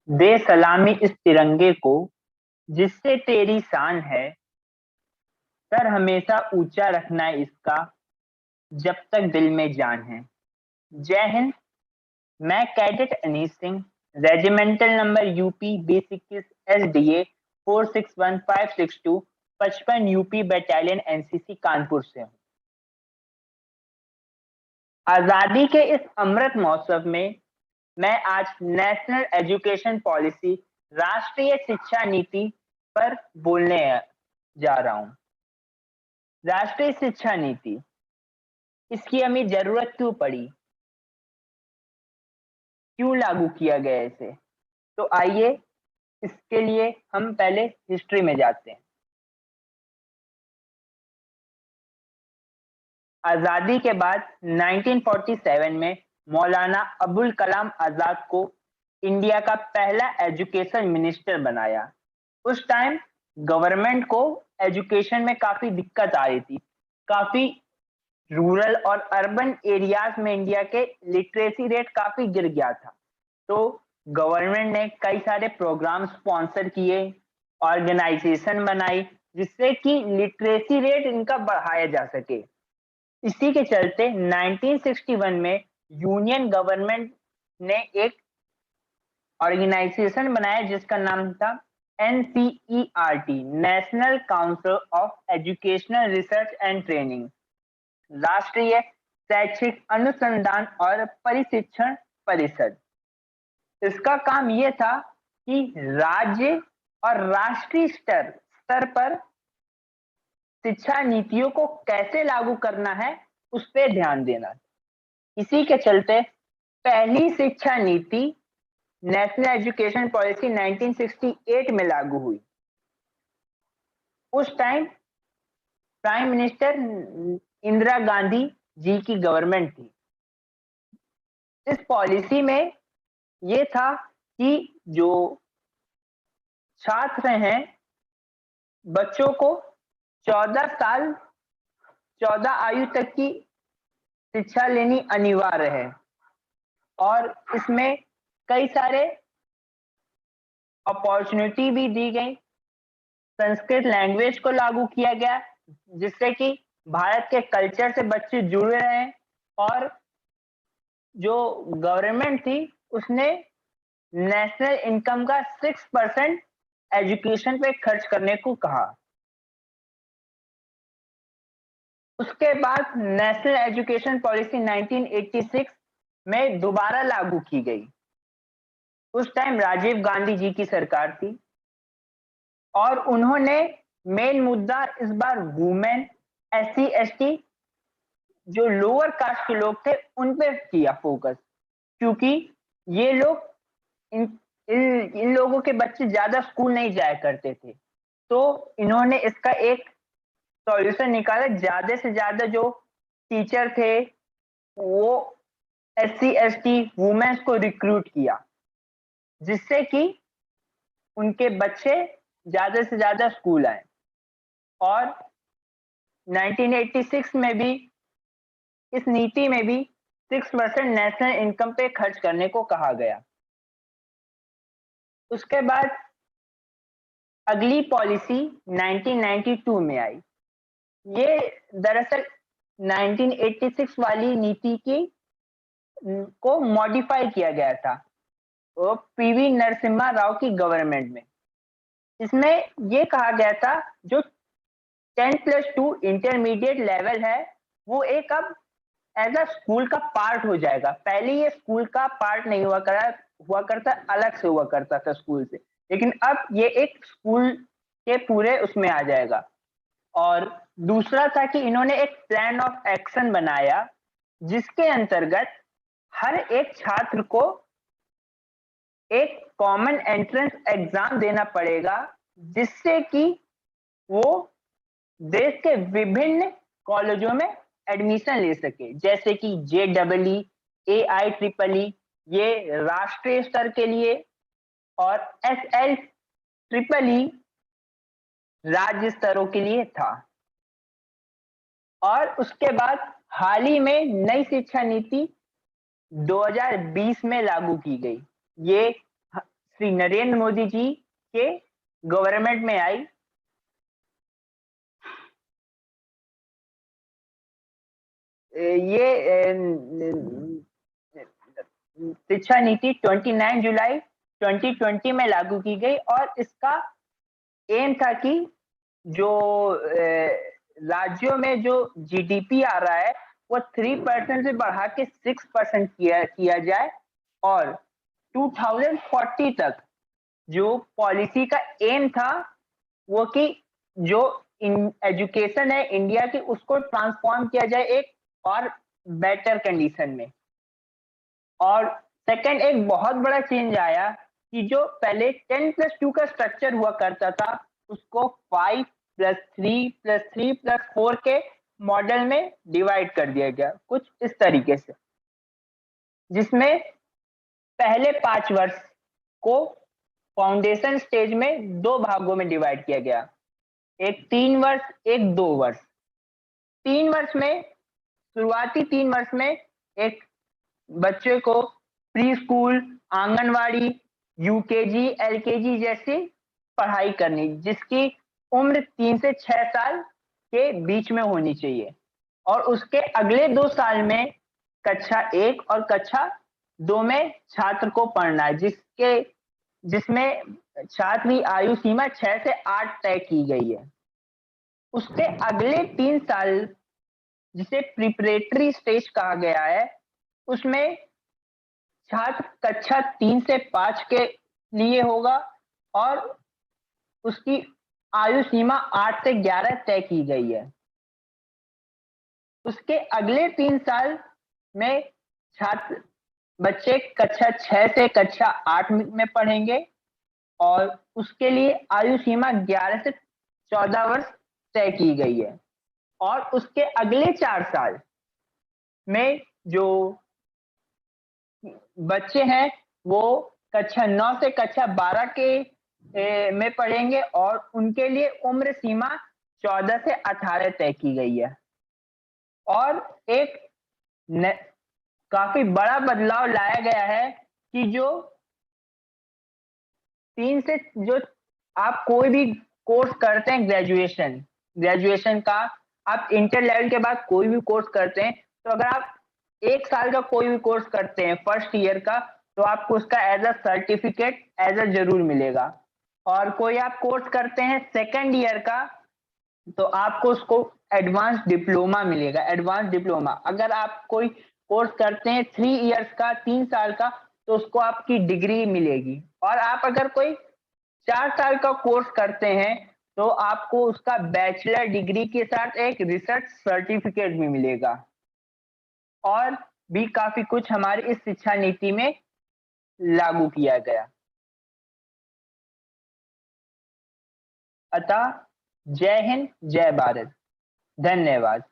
दे सलामी इस तिरंगे को जिससे तेरी शान है। सर हमेशा ऊंचा रखना है इसका जब तक दिल में जान है। जय हिंद। मैं cadet Anees Singh, regimental number UP 2021 SDA 461562 55 UP battalion NCC Kanpur से हूँ। आजादी के इस अमृत महोत्सव में मैं आज नेशनल एजुकेशन पॉलिसी, राष्ट्रीय शिक्षा नीति पर बोलने जा रहा हूं। राष्ट्रीय शिक्षा नीति, इसकी हमें जरूरत क्यों पड़ी, क्यों लागू किया गया इसे? तो आइए इसके लिए हम पहले हिस्ट्री में जाते हैं। आजादी के बाद 1947 में मौलाना अबुल कलाम आजाद को इंडिया का पहला एजुकेशन मिनिस्टर बनाया। उस टाइम गवर्नमेंट को एजुकेशन में काफी दिक्कत आ रही थी। काफी रूरल और अर्बन एरियाज में इंडिया के लिटरेसी रेट काफी गिर गया था। तो गवर्नमेंट ने कई सारे प्रोग्राम स्पॉन्सर किए, ऑर्गेनाइजेशन बनाई, जिससे कि लिटरेसी रेट इनका बढ़ाया जा सके। इसी के चलते 1961 में यूनियन गवर्नमेंट ने एक ऑर्गेनाइजेशन बनाया जिसका नाम था NCERT, national council of educational research and training, राष्ट्रीय शैक्षिक अनुसंधान और परिशिक्षण परिषद। इसका काम यह था कि राज्य और राष्ट्रीय स्तर स्तर पर शिक्षा नीतियों को कैसे लागू करना है उस पर ध्यान देना। इसी के चलते पहली शिक्षा नीति नेशनल एजुकेशन पॉलिसी 1968 में लागू हुई। उस time prime minister Indira Gandhi ji की गवर्नमेंट थी। इस पॉलिसी में यह था कि जो छात्र हैं, बच्चों को 14 आयु तक की शिक्षा लेनी अनिवार्य है और इसमें कई सारे अपॉर्चुनिटी भी दी गई। संस्कृत लैंग्वेज को लागू किया गया जिससे कि भारत के कल्चर से बच्चे जुड़े रहे और जो गवर्नमेंट थी उसने नेशनल इनकम का 6% एजुकेशन पे खर्च करने को कहा। उसके बाद नेशनल एजुकेशन पॉलिसी 1986 में दोबारा लागू की गई। उस टाइम राजीव गांधी जी की सरकार थी और उन्होंने मेन मुद्दा इस बार वुमेन, SC ST, जो लोअर कास्ट के लोग थे उन पे किया फोकस, क्योंकि ये लोग इन लोगों के बच्चे ज्यादा स्कूल नहीं जाया करते थे। तो इन्होंने इसका एक सॉल्यूशन निकाला, ज्यादा से ज्यादा जो टीचर थे वो SC ST वुमेन्स को रिक्रूट किया, जिससे कि उनके बच्चे ज्यादा से ज्यादा स्कूल आए। और 1986 में भी इस नीति में भी 6% नेशनल इनकम पे खर्च करने को कहा गया। उसके बाद अगली पॉलिसी 1992 में आई। ये दरअसल 1986 वाली नीति की को मॉडिफाई किया गया था वो PV नरसिम्हा राव की गवर्नमेंट में। इसमें ये कहा गया था जो 10+2 इंटरमीडिएट लेवल है वो एक अब एज अ स्कूल का पार्ट हो जाएगा। पहले ये स्कूल का पार्ट नहीं हुआ करता, अलग से हुआ करता था स्कूल से, लेकिन अब ये एक स्कूल के पूरे उसमें आ जाएगा। और दूसरा था कि इन्होंने एक प्लान ऑफ एक्शन बनाया जिसके अंतर्गत हर एक छात्र को एक कॉमन एंट्रेंस एग्जाम देना पड़ेगा, जिससे कि वो देश के विभिन्न कॉलेजों में एडमिशन ले सके, जैसे कि JEE, AIEEE, ये राष्ट्रीय स्तर के लिए, और SLEEE राज्य स्तरों के लिए था। और उसके बाद हाल ही में नई शिक्षा नीति 2020 में लागू की गई। ये श्री नरेंद्र मोदी जी के गवर्नमेंट में आई। ये शिक्षा नीति 29 जुलाई 2020 में लागू की गई और इसका एम था कि जो राज्यों में जो जीडीपी आ रहा है वो 3% से बढ़ा के 6% किया जाए और 2040 तक जो पॉलिसी का एम था वो कि जो एजुकेशन है इंडिया की उसको ट्रांसफॉर्म किया जाए एक और बेटर कंडीशन में। और सेकंड एक बहुत बड़ा चेंज आया कि जो पहले 10+2 का स्ट्रक्चर हुआ करता था उसको 5+3+3+4 के मॉडल में डिवाइड कर दिया गया कुछ इस तरीके से, जिसमें पहले 5 वर्ष को फाउंडेशन स्टेज में 2 भागों में डिवाइड किया गया, एक 3 वर्ष एक 2 वर्ष। 3 वर्ष में शुरुआती 3 वर्ष में एक बच्चे को pre school, anganwadi, UKG, LKG जैसी पढ़ाई करनी जिसकी उम्र 3 से 6 साल के बीच में होनी चाहिए और उसके अगले 2 साल में कक्षा 1 और कक्षा 2 में छात्र को पढ़ना है जिसमें छात्र की आयु सीमा 6 से 8 तय की गई है। उसके अगले 3 साल जिसे प्रिपरेटरी स्टेज कहा गया है उसमें छात्र कक्षा 3 से 5 के लिए होगा और उसकी आयु सीमा 8 से 11 तय की गई है। उसके अगले 3 साल में छात्र बच्चे कक्षा 6 से कक्षा 8 में पढ़ेंगे और उसके लिए आयु सीमा 11 से 14 वर्ष तय की गई है। और उसके अगले 4 साल में जो बच्चे हैं वो कक्षा 9 से कक्षा 12 के में पढ़ेंगे और उनके लिए उम्र सीमा 14 से 18 तय की गई है। और एक काफी बड़ा बदलाव लाया गया है कि जो 3 से जो आप कोई भी कोर्स करते हैं ग्रेजुएशन का आप इंटर लेवल के बाद कोई भी कोर्स करते हैं तो अगर आप 1 साल का कोई भी कोर्स करते हैं फर्स्ट ईयर का तो आपको उसका as a certificate as a जरूर मिलेगा। और कोई आप कोर्स करते हैं सेकेंड ईयर का तो आपको उसको एडवांस डिप्लोमा मिलेगा, एडवांस डिप्लोमा। अगर आप कोई कोर्स करते हैं 3 इयर्स का 3 साल का तो उसको आपकी डिग्री मिलेगी। और आप अगर कोई 4 साल का कोर्स करते हैं तो आपको उसका बैचलर डिग्री के साथ एक रिसर्च सर्टिफिकेट भी मिलेगा। और भी काफी कुछ हमारी इस शिक्षा नीति में लागू किया गया। अतः जय हिंद, जय भारत, धन्यवाद।